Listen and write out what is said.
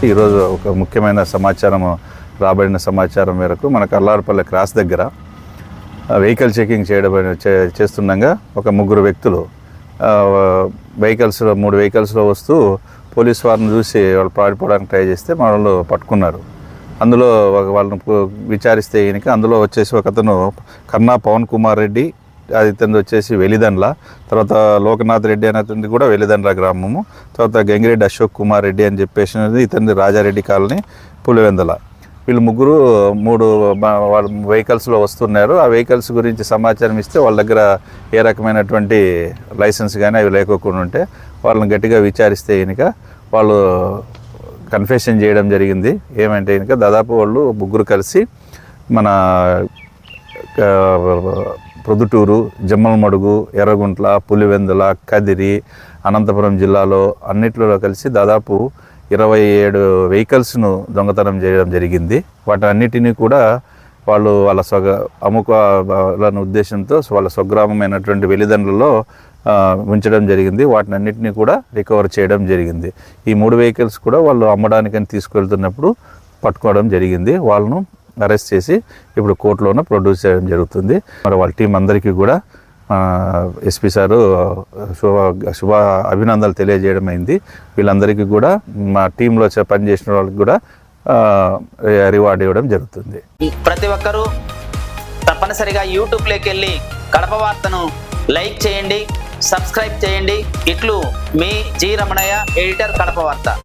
ఈరోజు ఒక ముఖ్యమైన సమాచారం రాబడిన సమాచారం మేరకు మన కల్లారపల్లి క్రాస్ దగ్గర వెహికల్ చెకింగ్ చేస్తుండగా ఒక ముగ్గురు వ్యక్తులు మూడు వెహికల్స్లో వస్తూ పోలీస్ వారిని చూసి వాళ్ళు పారిపోవడానికి ట్రై చేస్తే వాళ్ళు పట్టుకున్నారు. అందులో వాళ్ళని విచారిస్తే ఈయనకి అందులో వచ్చేసి ఒకతను కన్నా పవన్ కుమార్ రెడ్డి, అది ఇతను వచ్చేసి వెలిదండ్ల, తర్వాత లోకనాథ్ రెడ్డి అనే కూడా వెలిదండ్ల గ్రామము, తర్వాత గంగిరెడ్డి అశోక్ కుమార్ రెడ్డి అని చెప్పేసి ఇతని రాజారెడ్డి కాలనీ పులివెందల. వీళ్ళు ముగ్గురు వాళ్ళ వెహికల్స్లో వస్తున్నారు. ఆ వెహికల్స్ గురించి సమాచారం ఇస్తే వాళ్ళ దగ్గర ఏ రకమైనటువంటి లైసెన్స్ కానీ అవి లేకోకుండా ఉంటే వాళ్ళని గట్టిగా విచారిస్తే ఈయనక వాళ్ళు కన్ఫెషన్ చేయడం జరిగింది. ఏమంటే ఈయనక దాదాపు వాళ్ళు ముగ్గురు కలిసి మన ప్రొద్దుటూరు, జమ్మలమడుగు, ఎర్రగుంట్ల, పులివెందుల, కదిరి, అనంతపురం జిల్లాలో అన్నిట్లో కలిసి దాదాపు 27 వెహికల్స్ను దొంగతనం చేయడం జరిగింది. వాటన్నిటినీ కూడా వాళ్ళు వాళ్ళ అమ్ముకోవాలనే ఉద్దేశంతో వాళ్ళ స్వగ్రామమైనటువంటి వెలిదండ్లలో ఉంచడం జరిగింది. వాటిని అన్నిటినీ కూడా రికవర్ చేయడం జరిగింది. ఈ 3 వెహికల్స్ కూడా వాళ్ళు అమ్మడానికని తీసుకెళ్తున్నప్పుడు పట్టుకోవడం జరిగింది. వాళ్ళను అరెస్ట్ చేసి ఇప్పుడు కోర్టులోనే ప్రొడ్యూస్ చేయడం జరుగుతుంది. మరి వాళ్ళ టీం అందరికీ కూడా ఎస్పీ సారు శుభ అభినందనలు తెలియజేయడం అయింది. వీళ్ళందరికీ కూడా మా టీంలో పనిచేసిన వాళ్ళకి కూడా రివార్డ్ ఇవ్వడం జరుగుతుంది. ప్రతి ఒక్కరూ తప్పనిసరిగా యూట్యూబ్లోకి వెళ్ళి కడప వార్తను లైక్ చేయండి, సబ్స్క్రైబ్ చేయండి. ఇట్లు మీ జి రమణయ్య, ఎడిటర్, కడప వార్త.